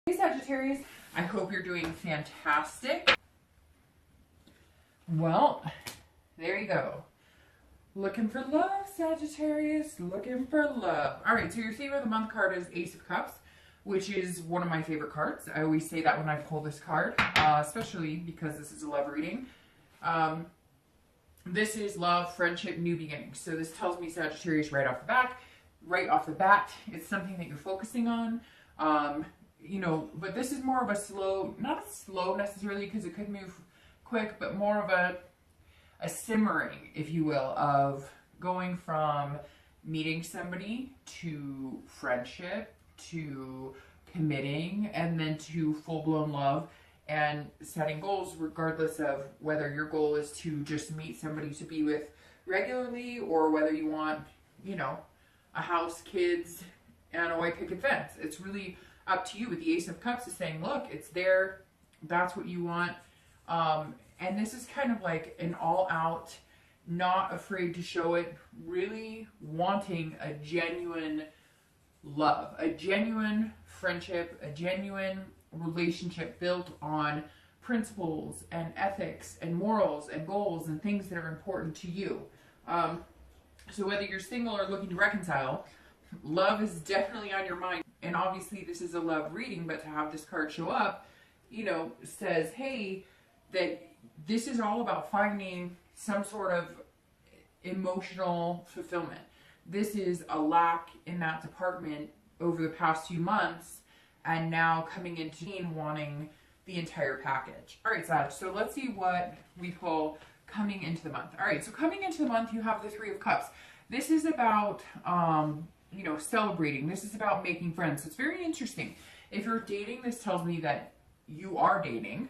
Hey Sagittarius, I hope you're doing fantastic. Well, there you go. Looking for love, Sagittarius, looking for love. All right, so your theme of the month card is Ace of Cups, which is one of my favorite cards. I always say that when I pull this card, especially because this is a love reading. This is love, friendship, new beginnings. So this tells me, Sagittarius, right off the bat, it's something that you're focusing on. You know, but this is more of a slow, not a slow necessarily because it could move quick, but more of a simmering, if you will, of going from meeting somebody to friendship to committing and then to full-blown love and setting goals regardless of whether your goal is to just meet somebody to be with regularly or whether you want, you know, a house, kids, and a white picket fence. It's really up to you. With the Ace of Cups is saying, look, it's there. That's what you want. And this is kind of like an all-out, not afraid to show it, really wanting a genuine love, a genuine friendship, a genuine relationship built on principles and ethics and morals and goals and things that are important to you. So whether you're single or looking to reconcile, love is definitely on your mind. And obviously this is a love reading, but to have this card show up, you know, says, hey, that this is all about finding some sort of emotional fulfillment. This is a lack in that department over the past few months, and now coming into wanting the entire package. All right, Sag, so let's see what we pull coming into the month. All right, so coming into the month, you have the Three of Cups. This is about, you know, celebrating. This is about making friends. So it's very interesting. If you're dating, this tells me that you are dating.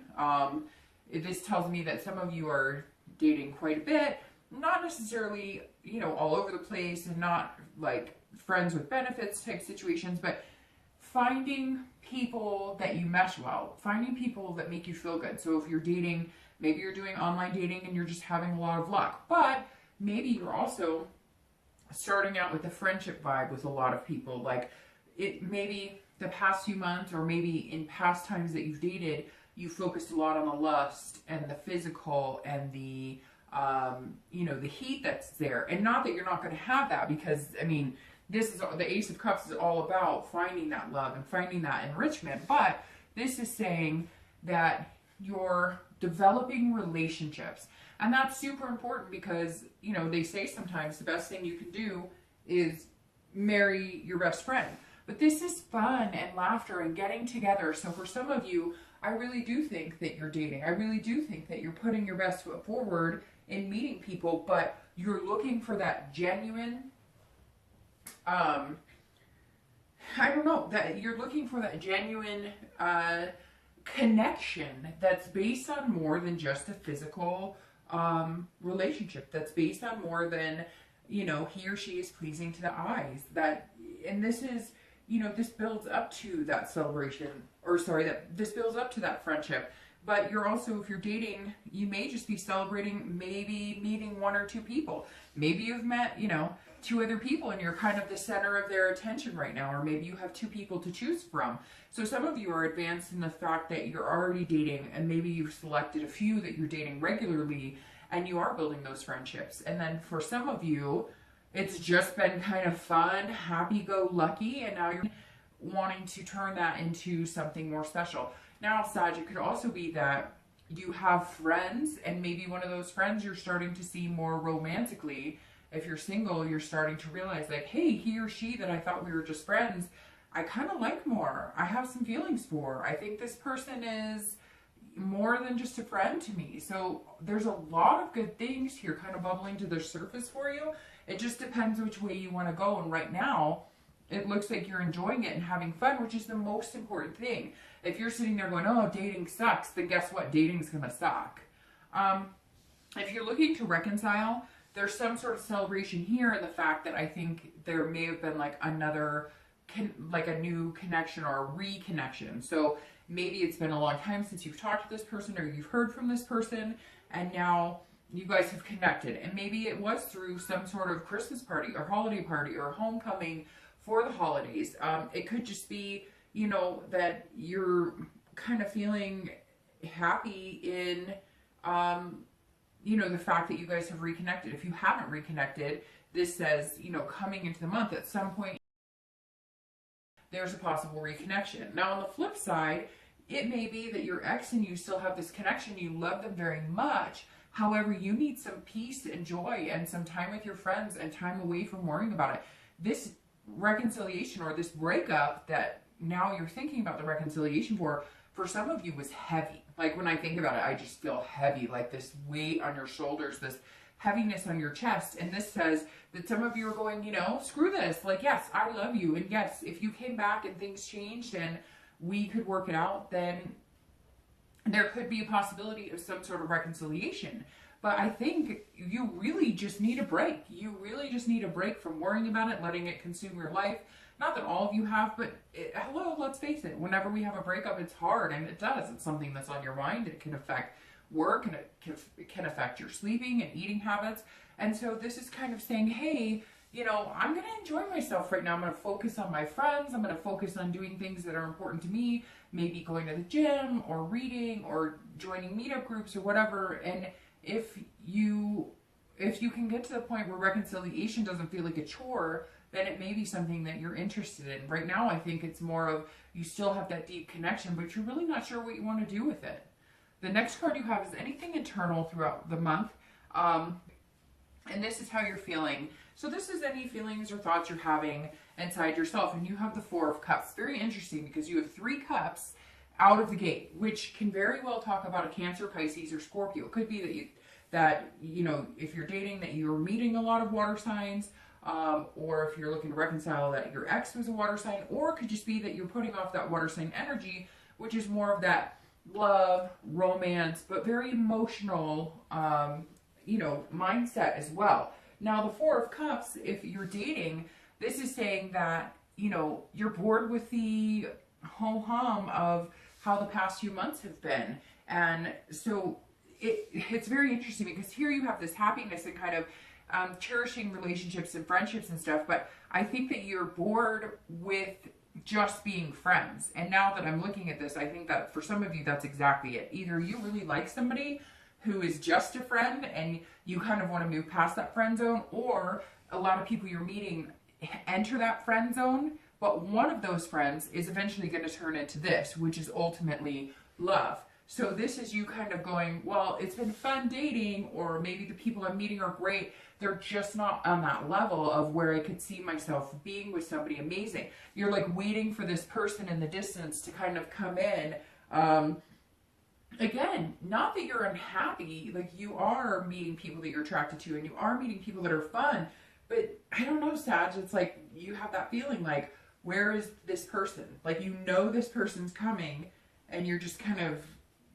This tells me that some of you are dating quite a bit, not necessarily, you know, all over the place and not like friends with benefits type situations, but finding people that you mesh well, finding people that make you feel good. So if you're dating, maybe you're doing online dating and you're just having a lot of luck, but maybe you're also starting out with a friendship vibe with a lot of people. Like it maybe the past few months or maybe in past times that you've dated, you focused a lot on the lust and the physical and the, you know, the heat that's there. And not that you're not going to have that, because, I mean, this is the Ace of Cups is all about finding that love and finding that enrichment. But this is saying that you're developing relationships. And that's super important because, you know, they say sometimes the best thing you can do is marry your best friend. But this is fun and laughter and getting together. So for some of you, I really do think that you're dating. I really do think that you're putting your best foot forward in meeting people, but you're looking for that genuine, I don't know, that you're looking for that genuine connection that's based on more than just a physical relationship, that's based on more than, you know, he or she is pleasing to the eyes. That, and this is, you know, this builds up to that celebration, or sorry, that this builds up to that friendship. But you're also, if you're dating, you may just be celebrating maybe meeting one or two people. Maybe you've met, you know, two other people and you're kind of the center of their attention right now, or maybe you have two people to choose from. So some of you are advanced in the fact that you're already dating, and maybe you've selected a few that you're dating regularly and you are building those friendships. And then for some of you, it's just been kind of fun, happy-go-lucky, and now you're wanting to turn that into something more special. Now, Sag, it could also be that you have friends, and maybe one of those friends you're starting to see more romantically. If you're single, you're starting to realize like, hey, he or she that I thought we were just friends, I kind of like more. I have some feelings for. I think this person is more than just a friend to me. So there's a lot of good things here kind of bubbling to the surface for you. It just depends which way you want to go. And right now, it looks like you're enjoying it and having fun, which is the most important thing. If you're sitting there going, oh, dating sucks, then guess what? Dating's going to suck. If you're looking to reconcile, there's some sort of celebration here in the fact that I think there may have been like another, like a new connection or a reconnection. So maybe it's been a long time since you've talked to this person or you've heard from this person, and now you guys have connected. And maybe it was through some sort of Christmas party or holiday party or homecoming for the holidays. It could just be you know, that you're kind of feeling happy in, you know, the fact that you guys have reconnected. If you haven't reconnected, this says, you know, coming into the month at some point, there's a possible reconnection. Now, on the flip side, it may be that your ex and you still have this connection. You love them very much. However, you need some peace and joy and some time with your friends and time away from worrying about it. This reconciliation or this breakup that now you're thinking about the reconciliation for some of you was heavy. Like when I think about it, I just feel heavy, like this weight on your shoulders, this heaviness on your chest. And this says that some of you are going, you know, screw this. Like, yes, I love you. And yes, if you came back and things changed and we could work it out, then there could be a possibility of some sort of reconciliation. But I think you really just need a break. You really just need a break from worrying about it, letting it consume your life. Not that all of you have, but hello, let's face it. Whenever we have a breakup, it's hard, and it does. It's something that's on your mind. It can affect work, and it can affect your sleeping and eating habits. And so this is kind of saying, hey, you know, I'm going to enjoy myself right now. I'm going to focus on my friends. I'm going to focus on doing things that are important to me, maybe going to the gym or reading or joining meetup groups or whatever. And if you can get to the point where reconciliation doesn't feel like a chore, then it may be something that you're interested in. Right now, I think it's more of you still have that deep connection, but you're really not sure what you want to do with it. The next card you have is anything internal throughout the month. And this is how you're feeling. So this is any feelings or thoughts you're having inside yourself. And you have the Four of Cups. Very interesting because you have 3 cups out of the gate, which can very well talk about a Cancer, Pisces, or Scorpio. It could be that you know, if you're dating, that you're meeting a lot of water signs, or if you're looking to reconcile, that your ex was a water sign, or it could just be that you're putting off that water sign energy, which is more of that love, romance, but very emotional, you know, mindset as well. Now, the Four of Cups, if you're dating, this is saying that, you know, you're bored with the ho-hum of how the past few months have been. And so it's very interesting because here you have this happiness and kind of cherishing relationships and friendships and stuff, but I think that you're bored with just being friends. And now that I'm looking at this, I think that for some of you, that's exactly it. Either you really like somebody who is just a friend and you kind of want to move past that friend zone, or a lot of people you're meeting enter that friend zone, but one of those friends is eventually going to turn into this, which is ultimately love. So this is you kind of going, well, it's been fun dating, or maybe the people I'm meeting are great. They're just not on that level of where I could see myself being with somebody amazing. You're like waiting for this person in the distance to kind of come in. Again, not that you're unhappy, like you are meeting people that you're attracted to and you are meeting people that are fun, but I don't know, Sag, it's like you have that feeling like, where is this person? Like, you know, this person's coming and you're just kind of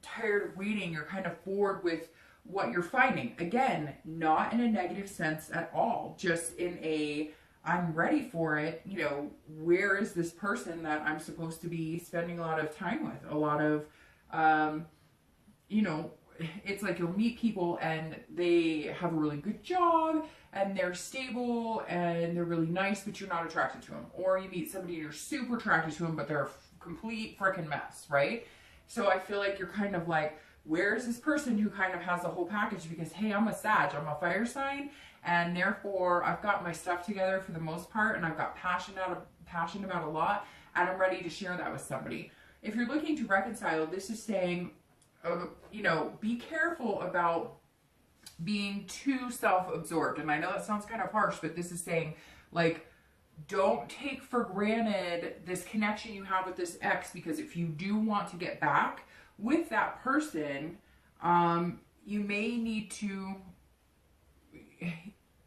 tired of waiting. You're kind of bored with what you're finding. Again, not in a negative sense at all, just in a, I'm ready for it. You know, where is this person that I'm supposed to be spending a lot of time with? A lot of, you know, it's like you'll meet people and they have a really good job and they're stable and they're really nice, but you're not attracted to them. Or you meet somebody and you're super attracted to them, but they're a complete freaking mess, right? So I feel like you're kind of like, where's this person who kind of has the whole package? Because, hey, I'm a Sag, I'm a fire sign, and therefore I've got my stuff together for the most part, and I've got passion about a lot, and I'm ready to share that with somebody. If you're looking to reconcile, this is saying, you know, be careful about being too self-absorbed. And I know that sounds kind of harsh, but this is saying, like, don't take for granted this connection you have with this ex, because if you do want to get back with that person, you may need to,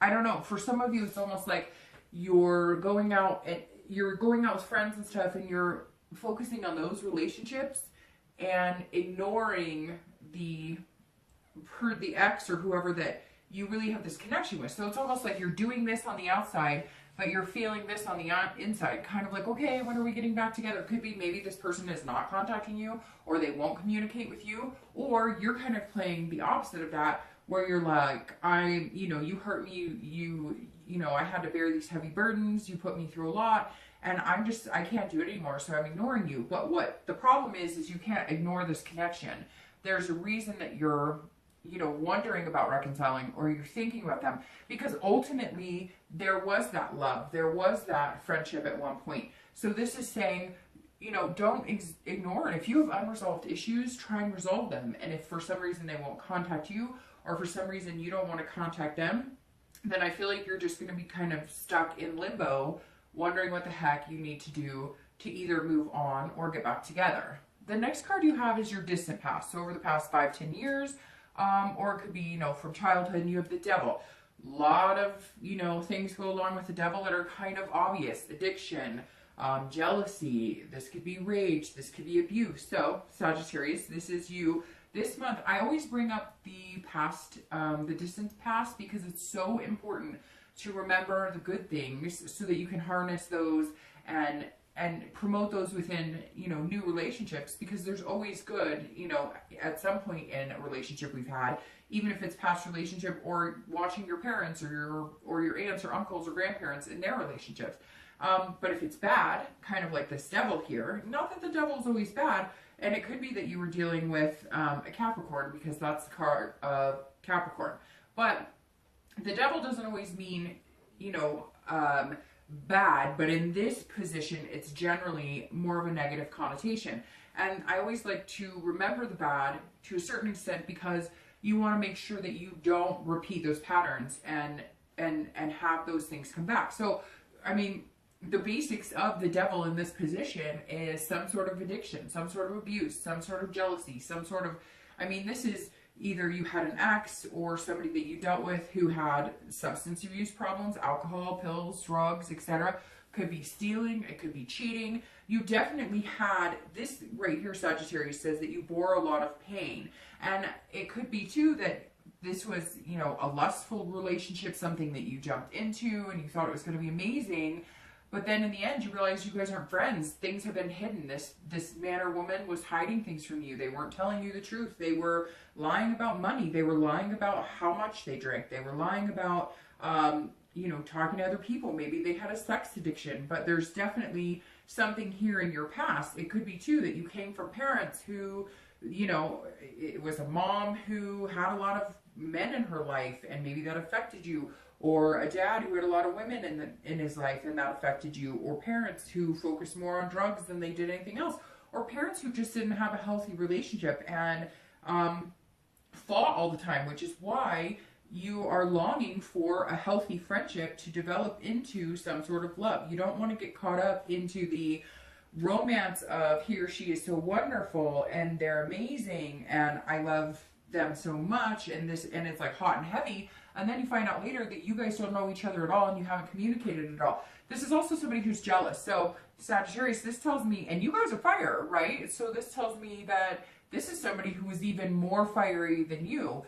I don't know, for some of you, it's almost like you're going out with friends and stuff, and you're focusing on those relationships and ignoring the ex or whoever that you really have this connection with. So it's almost like you're doing this on the outside, but you're feeling this on the inside, kind of like, okay, when are we getting back together? It could be maybe this person is not contacting you, or they won't communicate with you, or you're kind of playing the opposite of that, where you're like, you know, you hurt me, you know, I had to bear these heavy burdens, you put me through a lot, and I can't do it anymore, so I'm ignoring you. But what the problem is you can't ignore this connection. There's a reason that you're, you know, wondering about reconciling, or you're thinking about them, because ultimately there was that love, there was that friendship at one point. So this is saying, you know, don't ignore it. If you have unresolved issues, try and resolve them. And if for some reason they won't contact you, or for some reason you don't want to contact them, then I feel like you're just going to be kind of stuck in limbo, wondering what the heck you need to do to either move on or get back together. The next card you have is your distant past. So over the past 5-10 years, or it could be, you know, from childhood, and you have the devil. A lot of, you know, things go along with the devil that are kind of obvious. Addiction, jealousy, this could be rage, this could be abuse. So Sagittarius, this is you. This month, I always bring up the past, the distant past, because it's so important to remember the good things so that you can harness those and promote those within, you know, new relationships, because there's always good, you know, at some point in a relationship we've had, even if it's past relationship or watching your parents or your aunts or uncles or grandparents in their relationships. But if it's bad, kind of like this devil here, not that the devil is always bad, and it could be that you were dealing with a Capricorn, because that's the card of Capricorn. But the devil doesn't always mean, you know, bad, but in this position, it's generally more of a negative connotation. And I always like to remember the bad to a certain extent, because you want to make sure that you don't repeat those patterns and have those things come back. So, I mean, the basics of the devil in this position is some sort of addiction, some sort of abuse, some sort of jealousy, some sort of, I mean, this is either you had an ex or somebody that you dealt with who had substance abuse problems, alcohol, pills, drugs, etc. Could be stealing, it could be cheating. You definitely had, this right here, Sagittarius, says that you bore a lot of pain. And it could be too that this was, you know, a lustful relationship, something that you jumped into and you thought it was going to be amazing. But then in the end, you realize you guys aren't friends. Things have been hidden. This man or woman was hiding things from you. They weren't telling you the truth. They were lying about money. They were lying about how much they drank. They were lying about, you know, talking to other people. Maybe they had a sex addiction. But there's definitely something here in your past. It could be, too, that you came from parents who, you know, it was a mom who had a lot of men in her life, and maybe that affected you. Or a dad who had a lot of women in his life, and that affected you. Or parents who focused more on drugs than they did anything else. Or parents who just didn't have a healthy relationship and fought all the time, which is why you are longing for a healthy friendship to develop into some sort of love. You don't want to get caught up into the romance of he or she is so wonderful and they're amazing and I love them so much, and it's like hot and heavy. And then you find out later that you guys don't know each other at all and you haven't communicated at all. This is also somebody who's jealous. So Sagittarius, this tells me, and you guys are fire, right? So this tells me that this is somebody who is even more fiery than you.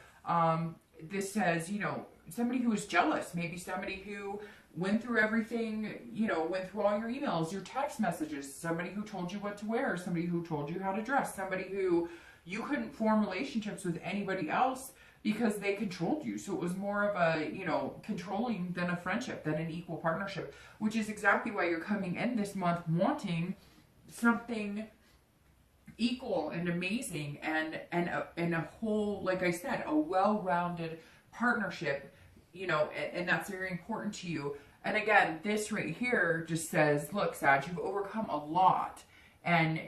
This says, you know, somebody who is jealous, maybe somebody who went through everything, you know, went through all your emails, your text messages, somebody who told you what to wear, somebody who told you how to dress, somebody who you couldn't form relationships with anybody else because they controlled you. So it was more of a, you know, controlling than a friendship, than an equal partnership, which is exactly why you're coming in this month wanting something equal and amazing and a whole, like I said, a well-rounded partnership, you know, and that's very important to you. And again, this right here just says, look, Sag, you've overcome a lot and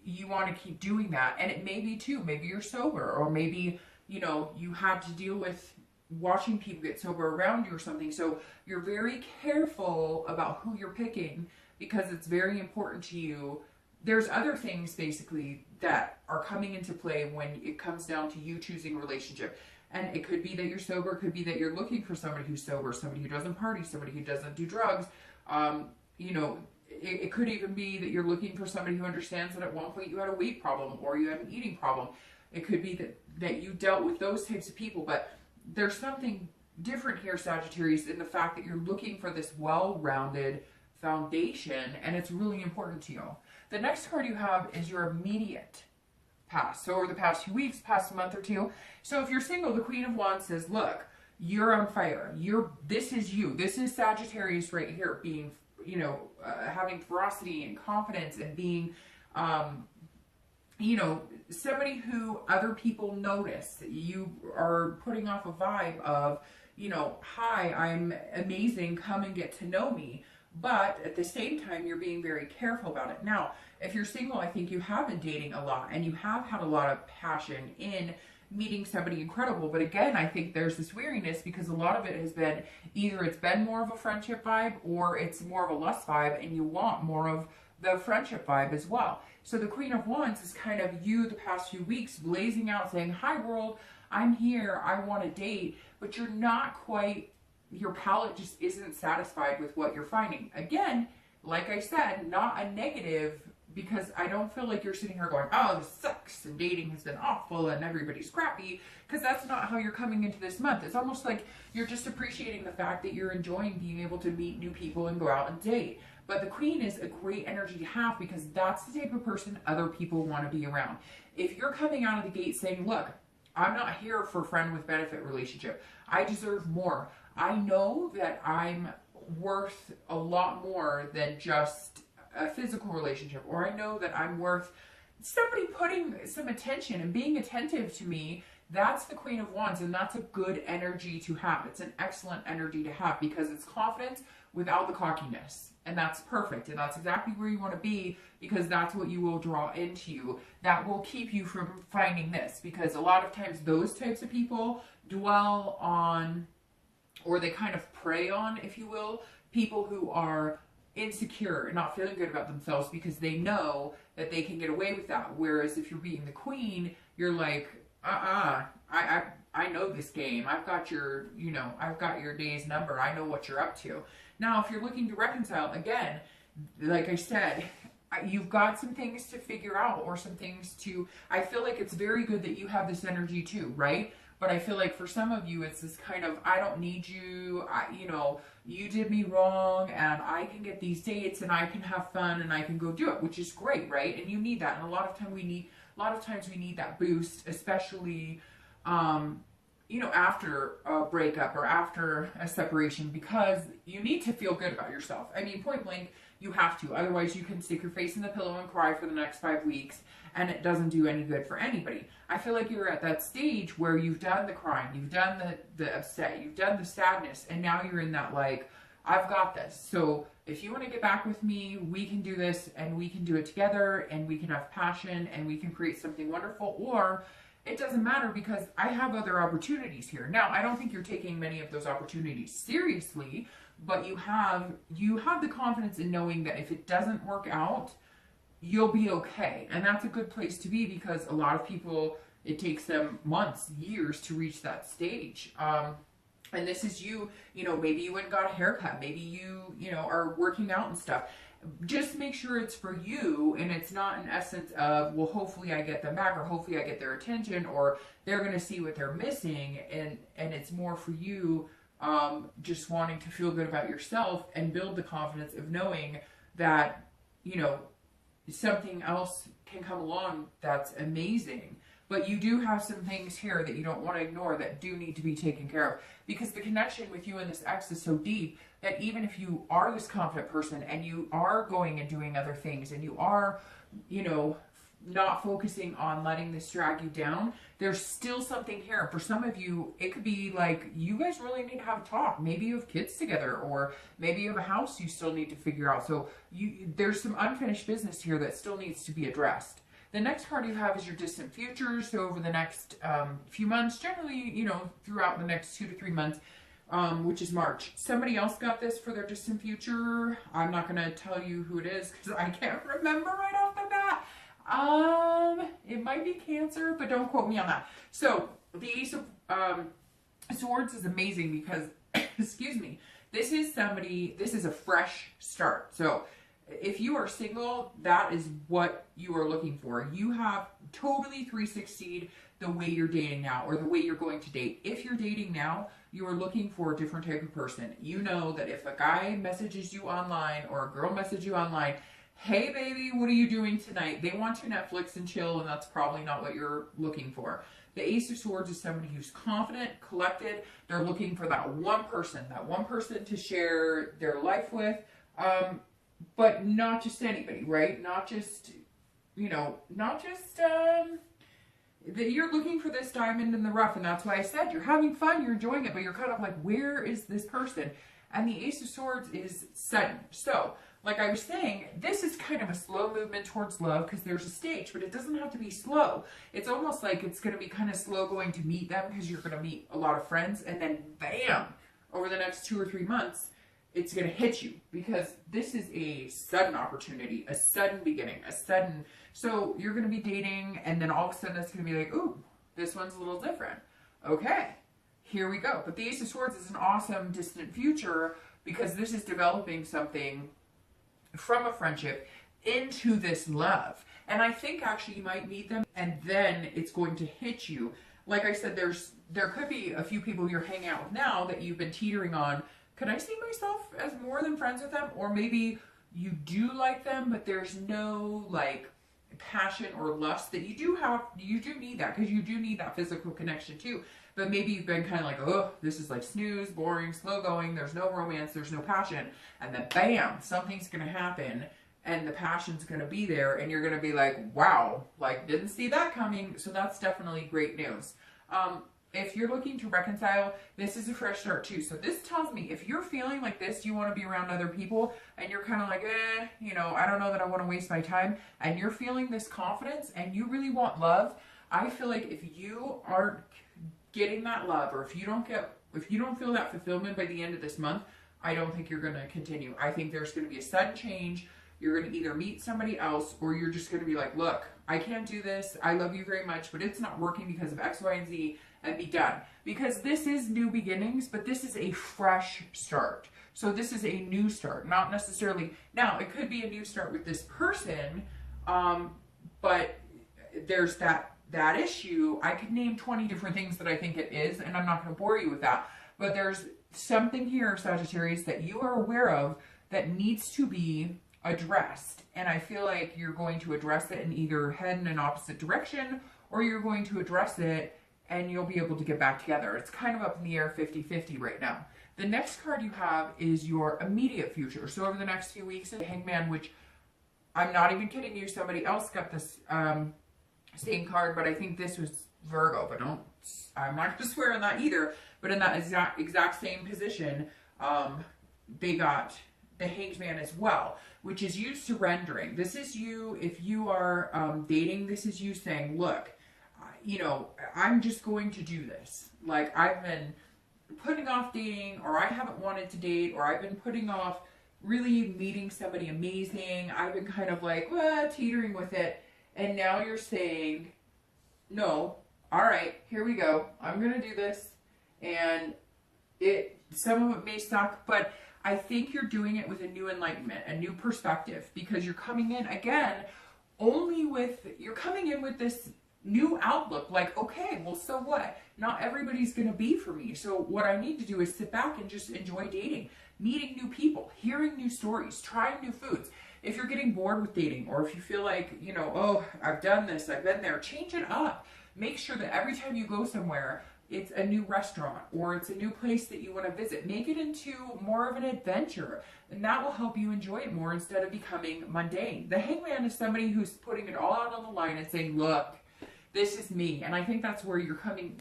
you want to keep doing that. And it may be too, maybe you're sober, or maybe, you know, you had to deal with watching people get sober around you or something. So you're very careful about who you're picking because it's very important to you. There's other things basically that are coming into play when it comes down to you choosing a relationship. And it could be that you're sober, it could be that you're looking for somebody who's sober, somebody who doesn't party, somebody who doesn't do drugs. You know, it could even be that you're looking for somebody who understands that at one point you had a weight problem or you had an eating problem. It could be that you dealt with those types of people, but there's something different here, Sagittarius, in the fact that you're looking for this well-rounded foundation, and it's really important to you. The next card you have is your immediate past. So over the past few weeks, past month or two. So if you're single, the Queen of Wands says, look, you're on fire. This is you. This is Sagittarius right here being, you know, having ferocity and confidence and being, you know, somebody who other people notice. You are putting off a vibe of, you know, hi, I'm amazing, come and get to know me. But at the same time, you're being very careful about it. Now, if you're single, I think you have been dating a lot and you have had a lot of passion in meeting somebody incredible. But again, I think there's this weariness because a lot of it has been either it's been more of a friendship vibe or it's more of a lust vibe, and you want more of the friendship vibe as well. So the Queen of Wands is kind of you the past few weeks blazing out saying, hi world, I'm here, I want to date, but you're not quite, your palate just isn't satisfied with what you're finding. Again, like I said, not a negative, because I don't feel like you're sitting here going, oh, this sucks and dating has been awful and everybody's crappy, because that's not how you're coming into this month. It's almost like you're just appreciating the fact that you're enjoying being able to meet new people and go out and date. But the Queen is a great energy to have because that's the type of person other people want to be around. If you're coming out of the gate saying, look, I'm not here for friend with benefit relationship. I deserve more. I know that I'm worth a lot more than just a physical relationship, or I know that I'm worth somebody putting some attention and being attentive to me. That's the Queen of Wands, and that's a good energy to have. It's an excellent energy to have because it's confidence without the cockiness, and that's perfect, and that's exactly where you want to be, because that's what you will draw into you. That will keep you from finding this, because a lot of times those types of people dwell on, or they kind of prey on, if you will, people who are insecure and not feeling good about themselves because they know that they can get away with that. Whereas if you're being the queen, you're like, I know this game. I've got your, you know, I've got your day's number. I know what you're up to. Now, if you're looking to reconcile, again, like I said, you've got some things to figure out, or some things to, I feel like it's very good that you have this energy too, right? But I feel like for some of you, it's this kind of, I don't need you, you know, you did me wrong, and I can get these dates, and I can have fun, and I can go do it, which is great, right? And you need that. And a lot of times we need that boost, especially, you know, after a breakup or after a separation, because you need to feel good about yourself. I mean, point blank, you have to. Otherwise, you can stick your face in the pillow and cry for the next 5 weeks, and it doesn't do any good for anybody. I feel like you're at that stage where you've done the crying, you've done the upset, you've done the sadness, and now you're in that, like, I've got this. So if you want to get back with me, we can do this, and we can do it together, and we can have passion, and we can create something wonderful. Or it doesn't matter because I have other opportunities here. Now, I don't think you're taking many of those opportunities seriously, but you have the confidence in knowing that if it doesn't work out, you'll be okay. And that's a good place to be, because a lot of people, it takes them months, years to reach that stage. And this is you know, maybe you went and got a haircut, maybe you know, are working out and stuff. Just make sure it's for you, and it's not an essence of, well, hopefully I get them back, or hopefully I get their attention, or they're going to see what they're missing. And it's more for you, just wanting to feel good about yourself and build the confidence of knowing that, you know, something else can come along that's amazing. But you do have some things here that you don't want to ignore that do need to be taken care of, because the connection with you and this ex is so deep that even if you are this confident person and you are going and doing other things, and you are, you know, not focusing on letting this drag you down, there's still something here. For some of you, it could be like, you guys really need to have a talk. Maybe you have kids together, or maybe you have a house you still need to figure out. So there's some unfinished business here that still needs to be addressed. The next card you have is your distant future. So over the next few months, generally, you know, throughout the next 2 to 3 months, which is March. Somebody else got this for their distant future. I'm not going to tell you who it is because I can't remember right off the bat. It might be Cancer, but don't quote me on that. So the Ace of Swords is amazing because, excuse me, this is a fresh start. So if you are single, that is what you are looking for. You have totally 360'd the way you're dating now, or the way you're going to date. If you're dating now, you are looking for a different type of person. You know that if a guy messages you online, or a girl messages you online, hey baby, what are you doing tonight? They want to Netflix and chill, and that's probably not what you're looking for. The Ace of Swords is somebody who's confident, collected. They're looking for that one person to share their life with. But not just anybody, right? Not just, that you're looking for this diamond in the rough, and that's why I said you're having fun, you're enjoying it, but you're kind of like, where is this person? And the Ace of Swords is sudden. So, like I was saying, this is kind of a slow movement towards love because there's a stage, but it doesn't have to be slow. It's almost like it's going to be kind of slow going to meet them because you're going to meet a lot of friends, and then bam, over the next 2 or 3 months, it's going to hit you because this is a sudden opportunity, a sudden beginning, so you're going to be dating, and then all of a sudden it's going to be like, ooh, this one's a little different. Okay, here we go. But the Ace of Swords is an awesome distant future because this is developing something from a friendship into this love. And I think actually you might meet them and then it's going to hit you. Like I said, there could be a few people you're hanging out with now that you've been teetering on. Could I see myself as more than friends with them? Or maybe you do like them, but there's no like passion or lust that you do need that, because you do need that physical connection too. But maybe you've been kind of like, oh, this is like snooze, boring, slow going, there's no romance, there's no passion. And then bam, something's going to happen and the passion's going to be there and you're going to be like, wow, like didn't see that coming. So that's definitely great news. If you're looking to reconcile, this is a fresh start too. So this tells me if you're feeling like this, you want to be around other people and you're kind of like, I don't know that I want to waste my time, and you're feeling this confidence and you really want love. I feel like if you aren't getting that love, or if you don't feel that fulfillment by the end of this month, I don't think you're going to continue. I think there's going to be a sudden change. You're going to either meet somebody else or you're just going to be like, look, I can't do this. I love you very much, but it's not working because of X, Y, and Z, and be done. Because this is new beginnings, but this is a fresh start. So this is a new start, not necessarily, now it could be a new start with this person, but there's that issue. I could name 20 different things that I think it is, and I'm not going to bore you with that. But there's something here, Sagittarius, that you are aware of that needs to be addressed. And I feel like you're going to address it and either head in an opposite direction, or you're going to address it and you'll be able to get back together. It's kind of up in the air 50-50 right now. The next card you have is your immediate future. So over the next few weeks, the Hangman, which I'm not even kidding you, somebody else got this same card, but I think this was Virgo, but I'm not going to swear on that either. But in that exact same position, they got the Hanged Man as well, which is you surrendering. This is you, if you are dating, this is you saying, look, I'm just going to do this. Like, I've been putting off dating, or I haven't wanted to date, or I've been putting off really meeting somebody amazing. I've been kind of like, teetering with it. And now you're saying, no, all right, here we go. I'm going to do this. And some of it may suck, but I think you're doing it with a new enlightenment, a new perspective, because you're coming in again, you're coming in with this new outlook, like, okay, well, so what? Not everybody's going to be for me. So what I need to do is sit back and just enjoy dating, meeting new people, hearing new stories, trying new foods. If you're getting bored with dating, or if you feel like, oh, I've done this, I've been there, change it up. Make sure that every time you go somewhere, it's a new restaurant or it's a new place that you want to visit. Make it into more of an adventure, and that will help you enjoy it more instead of becoming mundane. The Hangman is somebody who's putting it all out on the line and saying, look, this is me. And I think that's where you're coming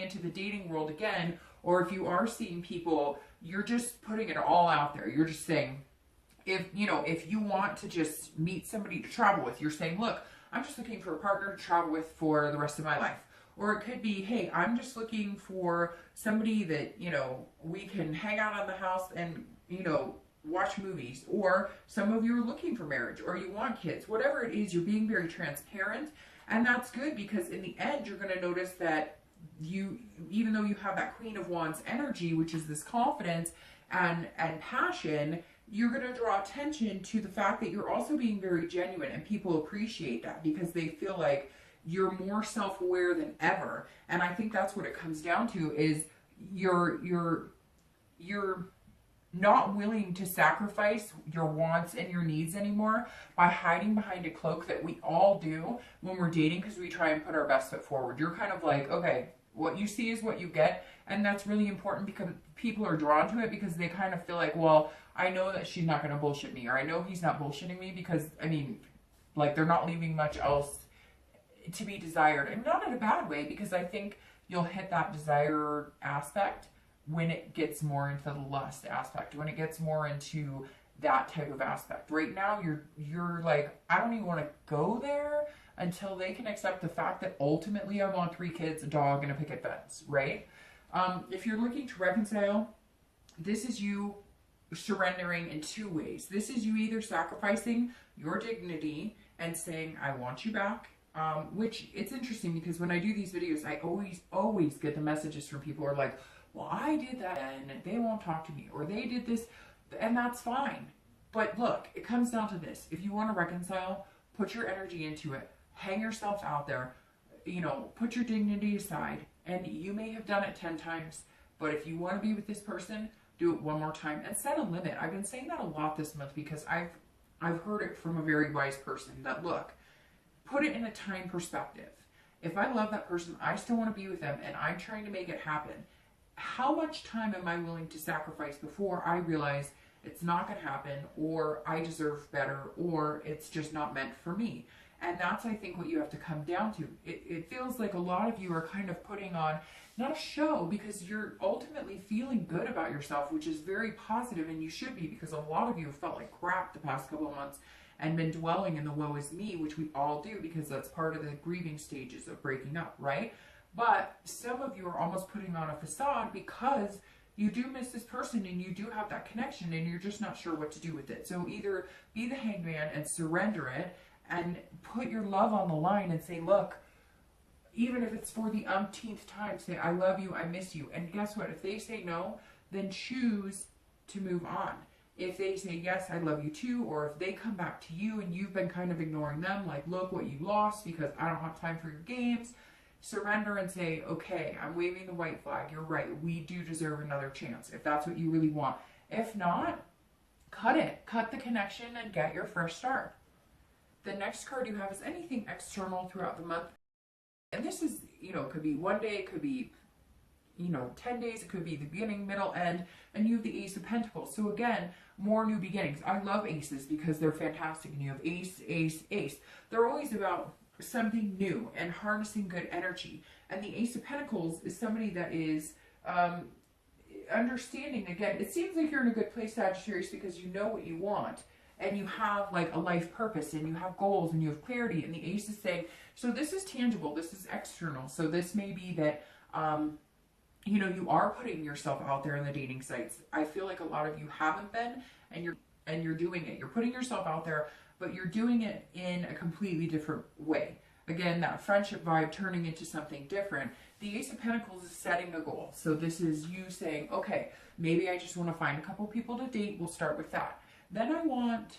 into the dating world again. Or if you are seeing people, you're just putting it all out there. You're just saying, if you want to just meet somebody to travel with, you're saying, look, I'm just looking for a partner to travel with for the rest of my life. Or it could be, hey, I'm just looking for somebody that, we can hang out on the house and, watch movies. Or some of you are looking for marriage, or you want kids. Whatever it is, you're being very transparent. And that's good, because in the end, you're going to notice that even though you have that Queen of Wands energy, which is this confidence and passion, you're going to draw attention to the fact that you're also being very genuine, and people appreciate that because they feel like you're more self-aware than ever. And I think that's what it comes down to, is you're not willing to sacrifice your wants and your needs anymore by hiding behind a cloak that we all do when we're dating, because we try and put our best foot forward. You're kind of like, okay, what you see is what you get. And that's really important because people are drawn to it because they kind of feel like, well, I know that she's not going to bullshit me, or I know he's not bullshitting me, because, I mean, like, they're not leaving much else to be desired. And not in a bad way, because I think you'll hit that desire aspect when it gets more into the lust aspect, when it gets more into that type of aspect. Right now, you're like, I don't even want to go there until they can accept the fact that ultimately I want 3 kids, a dog, and a picket fence, right? If you're looking to reconcile, this is you surrendering in 2 ways. This is you either sacrificing your dignity and saying, I want you back, which it's interesting because when I do these videos, I always get the messages from people who are like, well, I did that and they won't talk to me, or they did this, and that's fine. But look, it comes down to this. If you want to reconcile, put your energy into it, hang yourself out there, you know, put your dignity aside, and you may have done it 10 times, but if you want to be with this person, do it 1 more time and set a limit. I've been saying that a lot this month because I've heard it from a very wise person that, look, put it in a time perspective. If I love that person, I still want to be with them, and I'm trying to make it happen. How much time am I willing to sacrifice before I realize it's not going to happen, or I deserve better, or it's just not meant for me? And that's, I think, what you have to come down to. It feels like a lot of you are kind of putting on, not a show, because you're ultimately feeling good about yourself, which is very positive, and you should be, because a lot of you have felt like crap the past couple of months and been dwelling in the woe is me, which we all do, because that's part of the grieving stages of breaking up, right? But some of you are almost putting on a facade because you do miss this person and you do have that connection and you're just not sure what to do with it. So either be the hangman and surrender it and put your love on the line and say, look, even if it's for the umpteenth time, say, I love you, I miss you. And guess what? If they say no, then choose to move on. If they say, yes, I love you too, or if they come back to you and you've been kind of ignoring them, like, look what you lost because I don't have time for your games, surrender and say, okay, I'm waving the white flag. You're right. We do deserve another chance if that's what you really want. If not, cut it. Cut the connection and get your fresh start. The next card you have is anything external throughout the month. And this is, you know, it could be 1 day, it could be, you know, 10 days, it could be the beginning, middle, end, and you have the Ace of Pentacles. So again, more new beginnings. I love aces because they're fantastic, and you have ace, ace, ace. They're always about something new and harnessing good energy. And the Ace of Pentacles is somebody that is understanding. Again, it seems like you're in a good place, Sagittarius, because you know what you want. And you have like a life purpose, and you have goals, and you have clarity. And the Ace is saying, so this is tangible, this is external. So this may be that, you know, you are putting yourself out there in the dating sites. I feel like a lot of you haven't been, and you're doing it. You're putting yourself out there, but you're doing it in a completely different way. Again, that friendship vibe turning into something different. The Ace of Pentacles is setting a goal. So this is you saying, okay, maybe I just want to find a couple people to date. We'll start with that. Then I want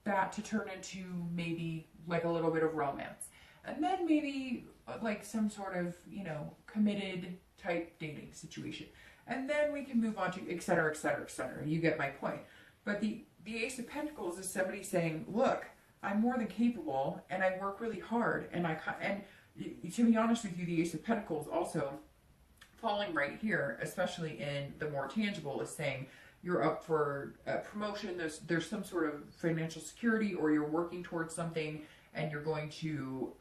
that to turn into maybe like a little bit of romance. And then maybe like some sort of, you know, committed type dating situation. And then we can move on to et cetera, et cetera, et cetera. You get my point. But the Ace of Pentacles is somebody saying, look, I'm more than capable and I work really hard. And to be honest with you, the Ace of Pentacles also falling right here, especially in the more tangible, is saying, you're up for a promotion, there's some sort of financial security, or you're working towards something and you're going to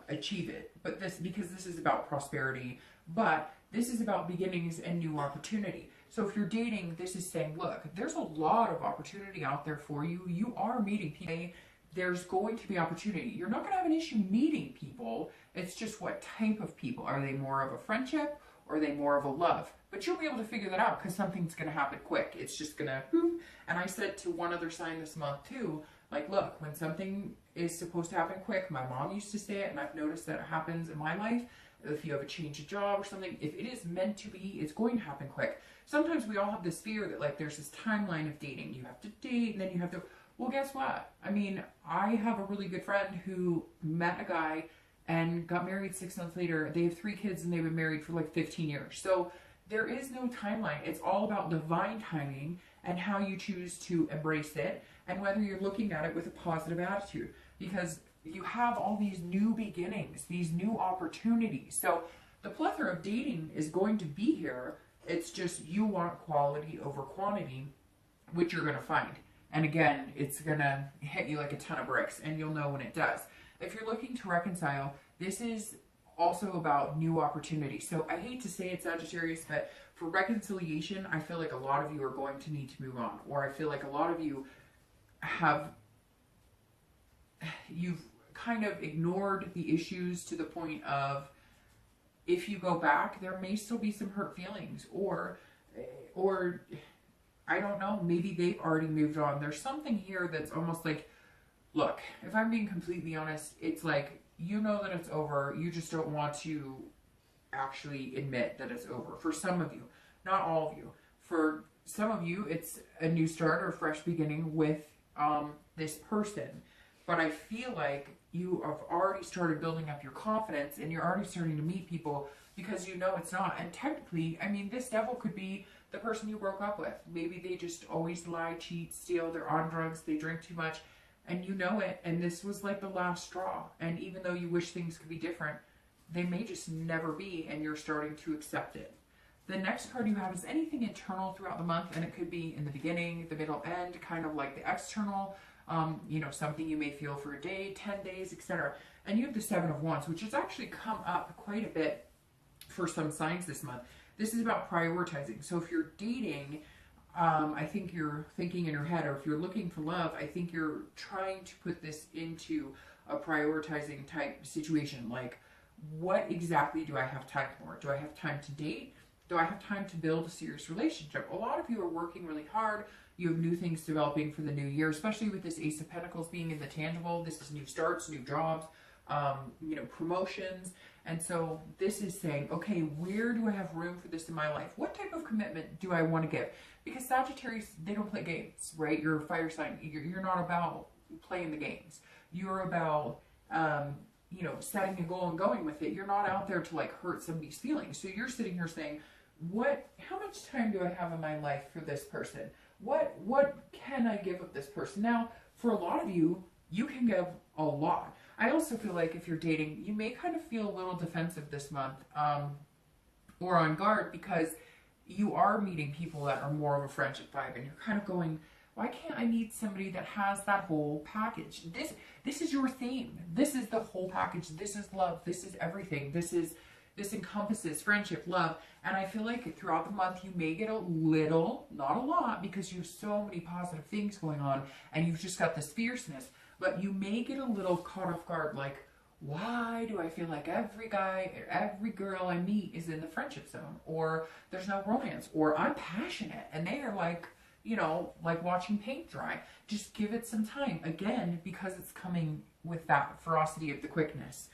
achieve it. But because this is about prosperity, but this is about beginnings and new opportunity. So if you're dating, this is saying, look, there's a lot of opportunity out there for you. You are meeting people. There's going to be opportunity. You're not going to have an issue meeting people. It's just what type of people. Are they more of a friendship, or are they more of a love? But you'll be able to figure that out because something's going to happen quick. It's just going to, and I said to one other sign this month too, like, look, when something is supposed to happen quick, my mom used to say it, and I've noticed that it happens in my life. If you have a change of job or something, if it is meant to be, it's going to happen quick. Sometimes we all have this fear that, like, there's this timeline of dating. You have to date, and then you have to, well, guess what? I mean, I have a really good friend who met a guy and got married 6 months later. They have 3 kids, and they've been married for like 15 years. So there is no timeline. It's all about divine timing and how you choose to embrace it, and whether you're looking at it with a positive attitude, because you have all these new beginnings, these new opportunities. So the plethora of dating is going to be here. It's just you want quality over quantity, which you're going to find. And again, it's going to hit you like a ton of bricks, and you'll know when it does. If you're looking to reconcile, this is also about new opportunities. So I hate to say it, Sagittarius, but for reconciliation, I feel like a lot of you are going to need to move on. Or I feel like a lot of you you've kind of ignored the issues to the point of, if you go back, there may still be some hurt feelings, or I don't know, maybe they've already moved on. There's something here that's almost like, look, if I'm being completely honest, it's like, you know that it's over. You just don't want to actually admit that it's over. For some of you, not all of you. For some of you, it's a new start or a fresh beginning with this person. But I feel like you have already started building up your confidence, and you're already starting to meet people because you know it's not. And technically, I mean, this devil could be the person you broke up with. Maybe they just always lie, cheat, steal, they're on drugs, they drink too much, and you know it, and this was like the last straw. And even though you wish things could be different, they may just never be, and you're starting to accept it. The next card you have is anything internal throughout the month, and it could be in the beginning, the middle, end, kind of like the external, you know, something you may feel for a day, 10 days, etc. And you have the Seven of Wands, which has actually come up quite a bit for some signs this month. This is about prioritizing. So if you're dating, I think you're thinking in your head, or if you're looking for love, I think you're trying to put this into a prioritizing type situation. Like, what exactly do I have time for? Do I have time to date? Do I have time to build a serious relationship? A lot of you are working really hard. You have new things developing for the new year, especially with this Ace of Pentacles being in the tangible. This is new starts, new jobs, you know, promotions. And so this is saying, okay, where do I have room for this in my life? What type of commitment do I want to give? Because Sagittarius, they don't play games, right? You're a fire sign. You're not about playing the games. You're about, you know, setting a goal and going with it. You're not out there to like hurt somebody's feelings. So you're sitting here saying, how much time do I have in my life for this person? What can I give of this person? Now, for a lot of you, you can give a lot. I also feel like if you're dating, you may kind of feel a little defensive this month, or on guard, because you are meeting people that are more of a friendship vibe, and you're kind of going, why can't I meet somebody that has that whole package? This is your theme. This is the whole package. This is love. This is everything. This encompasses friendship, love. And I feel like throughout the month, you may get a little, not a lot, because you have so many positive things going on, and you've just got this fierceness, but you may get a little caught off guard, like, why do I feel like every guy, every girl I meet is in the friendship zone, or there's no romance, or I'm passionate, and they are like, you know, like watching paint dry. Just give it some time. Again, because it's coming with that ferocity of the quickness.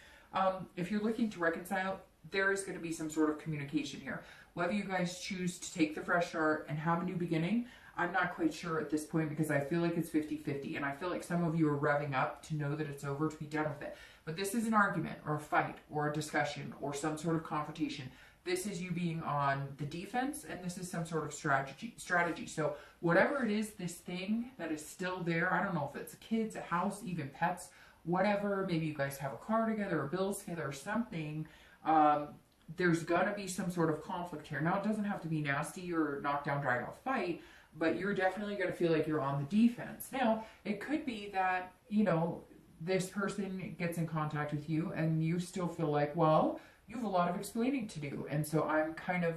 If you're looking to reconcile, there is going to be some sort of communication here. Whether you guys choose to take the fresh start and have a new beginning, I'm not quite sure at this point, because I feel like it's 50-50, and I feel like some of you are revving up to know that it's over, to be done with it. But this is an argument or a fight or a discussion or some sort of confrontation. This is you being on the defense, and this is some sort of strategy. So whatever it is, this thing that is still there, I don't know if it's kids, a house, even pets, whatever, maybe you guys have a car together or bills together or something, there's gonna be some sort of conflict here. Now, it doesn't have to be nasty or knock down, drag out fight, but you're definitely gonna feel like you're on the defense. Now, it could be that, you know, this person gets in contact with you and you still feel like, well, you have a lot of explaining to do. And so I'm kind of,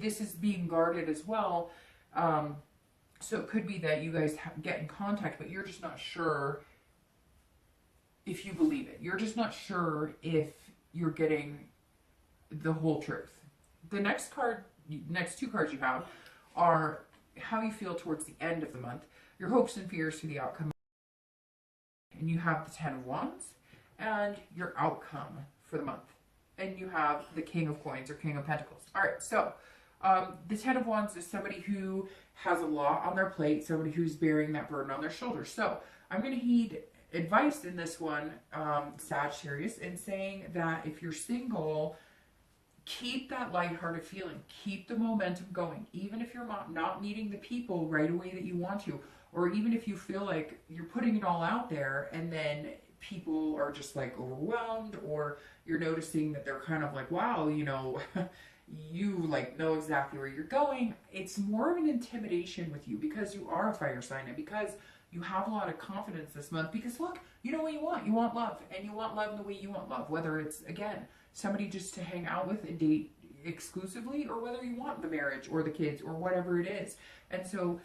this is being guarded as well. So it could be that you guys get in contact, but you're just not sure if you believe it. You're just not sure if you're getting the whole truth. The next two cards you have are how you feel towards the end of the month, your hopes and fears for the outcome. And you have the Ten of Wands and your outcome for the month. And you have the King of Coins or King of Pentacles. All right, so the Ten of Wands is somebody who has a lot on their plate, somebody who's bearing that burden on their shoulders. So I'm going to heed advice in this one, Sagittarius, in saying that if you're single, keep that lighthearted feeling. Keep the momentum going. Even if you're not meeting the people right away that you want to, or even if you feel like you're putting it all out there and then people are just like overwhelmed, or you're noticing that they're kind of like, wow, you know, you like know exactly where you're going. It's more of an intimidation with you because you are a fire sign and because you have a lot of confidence this month. Because look, you know what you want. You want love, and you want love in the way you want love. Whether it's, again, somebody just to hang out with and date exclusively, or whether you want the marriage or the kids or whatever it is. And so,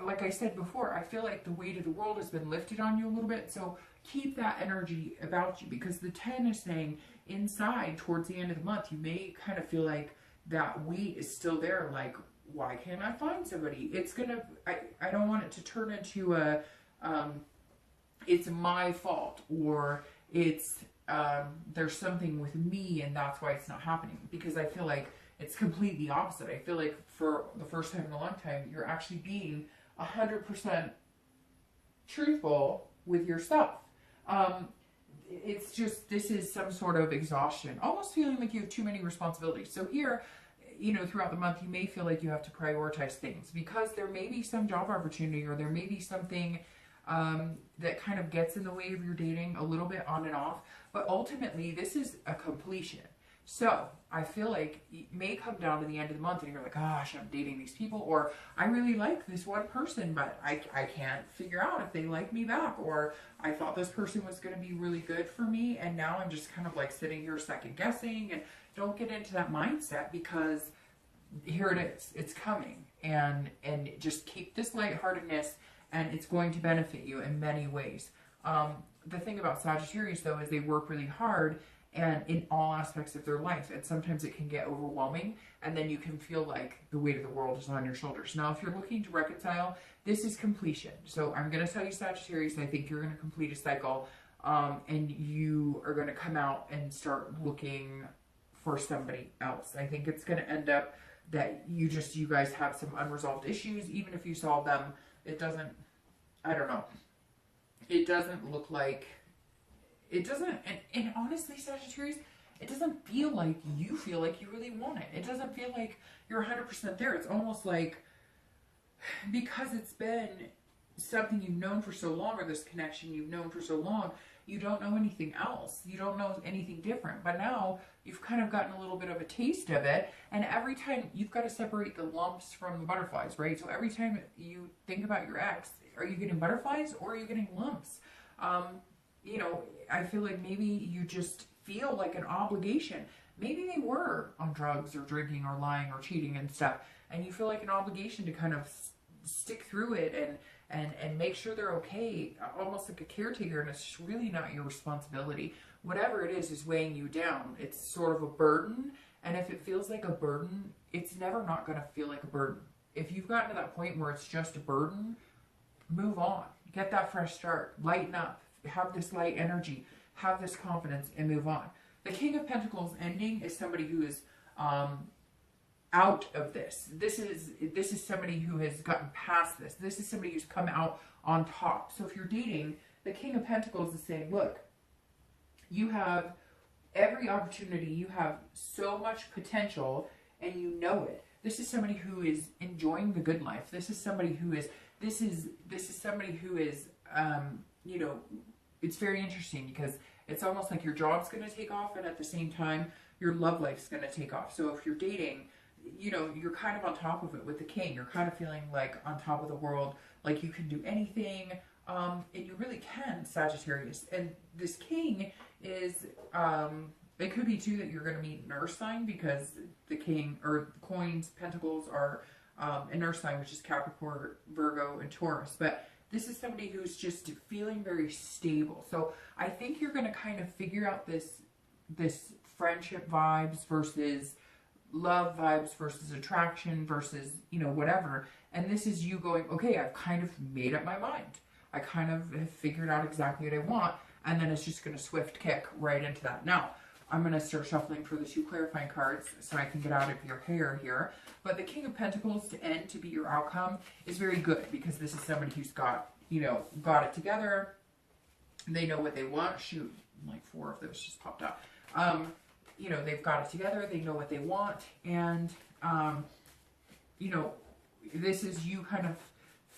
like I said before, I feel like the weight of the world has been lifted on you a little bit. So keep that energy about you, because the 10 is saying inside towards the end of the month, you may kind of feel like that weight is still there. Like, why can't I find somebody? It's gonna, I don't want it to turn into a, it's my fault, or it's, there's something with me and that's why it's not happening. Because I feel like it's completely opposite. I feel like for the first time in a long time, you're actually being 100% truthful with yourself. It's just, this is some sort of exhaustion, almost feeling like you have too many responsibilities. So here, you know, throughout the month, you may feel like you have to prioritize things because there may be some job opportunity, or there may be something that kind of gets in the way of your dating a little bit on and off. But ultimately, this is a completion. So I feel like it may come down to the end of the month and you're like, gosh, I'm dating these people, or I really like this one person, but I can't figure out if they like me back, or I thought this person was going to be really good for me, and now I'm just kind of like sitting here second guessing. And don't get into that mindset, because here it is, it's coming, and just keep this lightheartedness, and it's going to benefit you in many ways. The thing about Sagittarius, though, is they work really hard and in all aspects of their life, and sometimes it can get overwhelming, and then you can feel like the weight of the world is on your shoulders. Now, if you're looking to reconcile, this is completion. So I'm going to tell you, Sagittarius, I think you're going to complete a cycle, and you are going to come out and start looking for somebody else. I think it's going to end up that you guys have some unresolved issues. Even if you solve them, it doesn't, I don't know, it doesn't look like, it doesn't, and honestly, Sagittarius, it doesn't feel like you really want it. It doesn't feel like you're 100% there. It's almost like, because it's been something you've known for so long, or this connection you've known for so long, you don't know anything else. You don't know anything different. But now you've kind of gotten a little bit of a taste of it. And every time you've got to separate the lumps from the butterflies, right? So every time you think about your ex, are you getting butterflies or are you getting lumps? You know, I feel like maybe you just feel like an obligation. Maybe they were on drugs or drinking or lying or cheating and stuff, and you feel like an obligation to kind of stick through it and make sure they're okay, almost like a caretaker, and it's really not your responsibility. Whatever it is weighing you down. It's sort of a burden, and if it feels like a burden, it's never not going to feel like a burden. If you've gotten to that point where it's just a burden, move on. Get that fresh start. Lighten up. Have this light energy. Have this confidence and move on. The King of Pentacles ending is somebody who is out of this. This is somebody who has gotten past this. This is somebody who's come out on top. So if you're dating, the King of Pentacles is saying, look, you have every opportunity. You have so much potential, and you know it. This is somebody who is enjoying the good life. This is somebody who is, this is somebody who is, you know, it's very interesting because it's almost like your job's going to take off, and at the same time, your love life's going to take off. So if you're dating, you know, you're kind of on top of it with the King. You're kind of feeling like on top of the world, like you can do anything, and you really can, Sagittarius. And this King is, it could be too that you're going to meet an earth sign, because the King, or coins, pentacles are an earth sign, which is Capricorn, Virgo, and Taurus. But this is somebody who's just feeling very stable. So I think you're going to kind of figure out this friendship vibes versus love vibes versus attraction versus, you know, whatever. And this is you going, okay, I've kind of made up my mind. I kind of have figured out exactly what I want. And then it's just going to swift kick right into that. Now, I'm going to start shuffling for the 2 clarifying cards so I can get out of your hair here. But the King of Pentacles to end to be your outcome is very good, because this is somebody who's got, you know, got it together. They know what they want. Shoot, like 4 of those just popped up. You know, they've got it together. They know what they want. And, you know, this is you kind of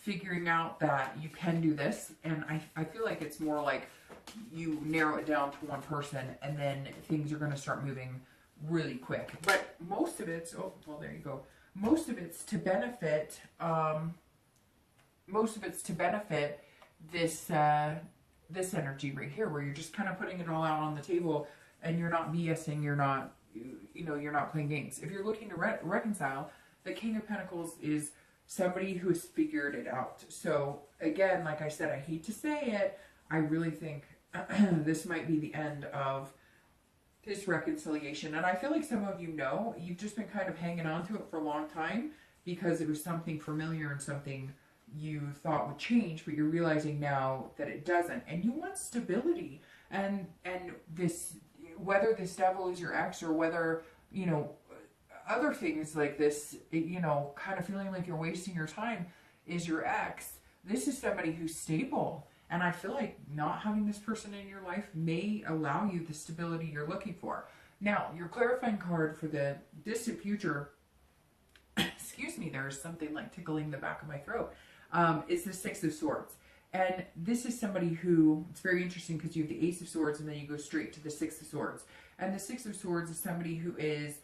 figuring out that you can do this. And I feel like it's more like you narrow it down to one person and then things are going to start moving really quick. But most of it's, oh, well, there you go. Most of it's to benefit, this, this energy right here, where you're just kind of putting it all out on the table and you're not BSing, you're not, you know, you're not playing games. If you're looking to reconcile, the King of Pentacles is somebody who has figured it out. So again, like I said, I hate to say it, I really think this might be the end of this reconciliation. And I feel like some of you know, you've just been kind of hanging on to it for a long time because it was something familiar and something you thought would change, but you're realizing now that it doesn't. And you want stability. And this, whether this devil is your ex or whether, you know, other things like this, you know, kind of feeling like you're wasting your time is your ex, this is somebody who's stable. And I feel like not having this person in your life may allow you the stability you're looking for. Now, your clarifying card for the distant future, excuse me, there's something like tickling the back of my throat, is the Six of Swords. And this is somebody who, it's very interesting because you have the Ace of Swords and then you go straight to the Six of Swords. And the Six of Swords is somebody who is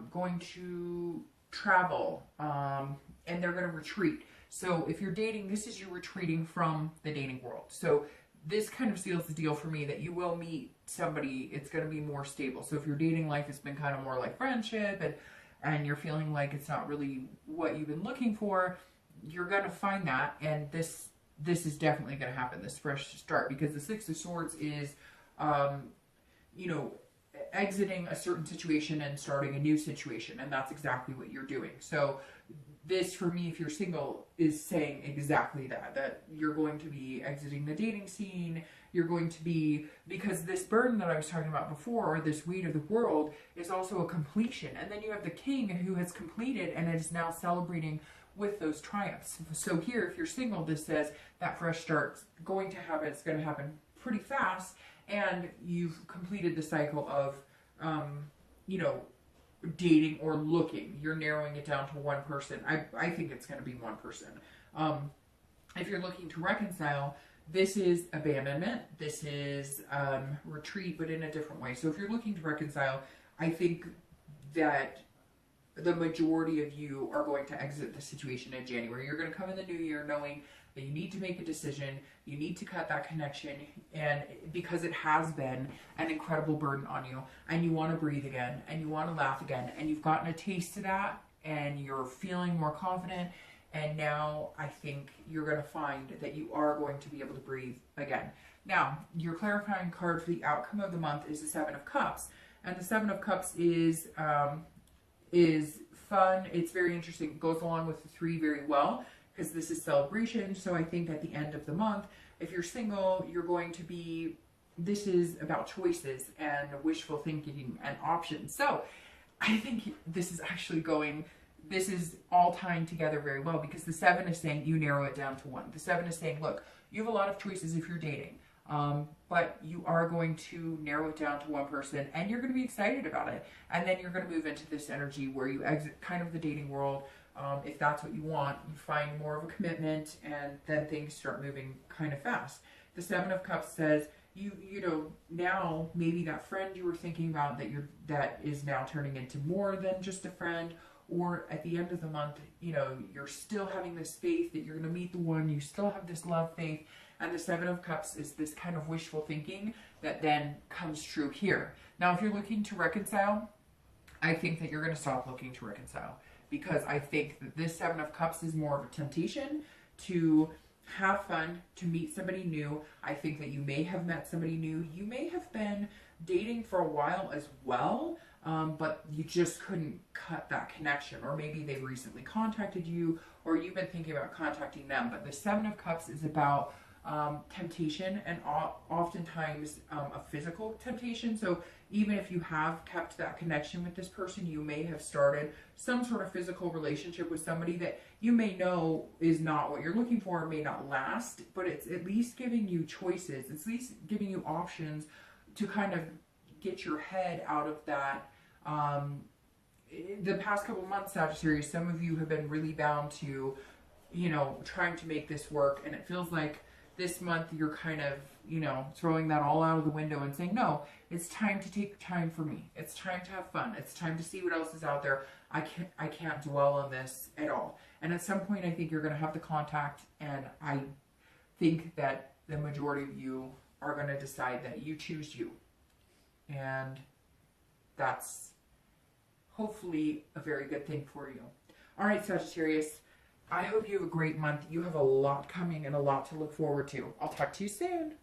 going to travel and they're going to retreat. So if you're dating, this is you retreating from the dating world. So this kind of seals the deal for me that you will meet somebody, it's going to be more stable. So if your dating life has been kind of more like friendship and you're feeling like it's not really what you've been looking for, you're going to find that. And this is definitely going to happen, this fresh start, because the Six of Swords is, you know, exiting a certain situation and starting a new situation. And that's exactly what you're doing. So this, for me, if you're single, is saying exactly that you're going to be exiting the dating scene. You're going to be, because this burden that I was talking about before, or this weight of the world, is also a completion. And then you have the King who has completed and is now celebrating with those triumphs. So here, if you're single, this says that fresh start's going to happen. It's going to happen pretty fast. And you've completed the cycle of, you know, dating or looking. You're narrowing it down to one person. I think it's going to be one person. If you're looking to reconcile, this is abandonment. This is retreat, but in a different way. So if you're looking to reconcile, I think that the majority of you are going to exit the situation in January. You're going to come in the new year knowing that you need to make a decision, you need to cut that connection, and because it has been an incredible burden on you, and you want to breathe again, and you want to laugh again, and you've gotten a taste of that, and you're feeling more confident, and now I think you're going to find that you are going to be able to breathe again. Now, your clarifying card for the outcome of the month is the Seven of Cups, and the Seven of Cups is fun. It's very interesting. It goes along with the three very well, because this is celebration. So I think at the end of the month, if you're single, you're going to be, this is about choices and wishful thinking and options. So I think this is actually going, this is all tying together very well, because the Seven is saying you narrow it down to one. The Seven is saying, look, you have a lot of choices if you're dating, but you are going to narrow it down to one person and you're going to be excited about it. And then you're going to move into this energy where you exit kind of the dating world. If that's what you want, you find more of a commitment, and then things start moving kind of fast. The Seven of Cups says, you know, now maybe that friend you were thinking about that is now turning into more than just a friend, or at the end of the month, you know, you're still having this faith that you're going to meet the one, you still have this love faith, and the Seven of Cups is this kind of wishful thinking that then comes true here. Now, if you're looking to reconcile, I think that you're going to stop looking to reconcile, because I think that this Seven of Cups is more of a temptation to have fun, to meet somebody new. I think that you may have met somebody new. You may have been dating for a while as well, but you just couldn't cut that connection. Or maybe they recently contacted you, or you've been thinking about contacting them. But the Seven of Cups is about temptation, and oftentimes a physical temptation. So even if you have kept that connection with this person, you may have started some sort of physical relationship with somebody that you may know is not what you're looking for, may not last, but it's at least giving you choices. It's at least giving you options to kind of get your head out of that. The past couple months, Sagittarius, some of you have been really bound to you know, trying to make this work. And it feels like this month you're kind of, you know, throwing that all out of the window and saying, no, it's time to take time for me. It's time to have fun. It's time to see what else is out there. I can't dwell on this at all. And at some point, I think you're going to have the contact, and I think that the majority of you are going to decide that you choose you. And that's hopefully a very good thing for you. All right, Sagittarius, I hope you have a great month. You have a lot coming and a lot to look forward to. I'll talk to you soon.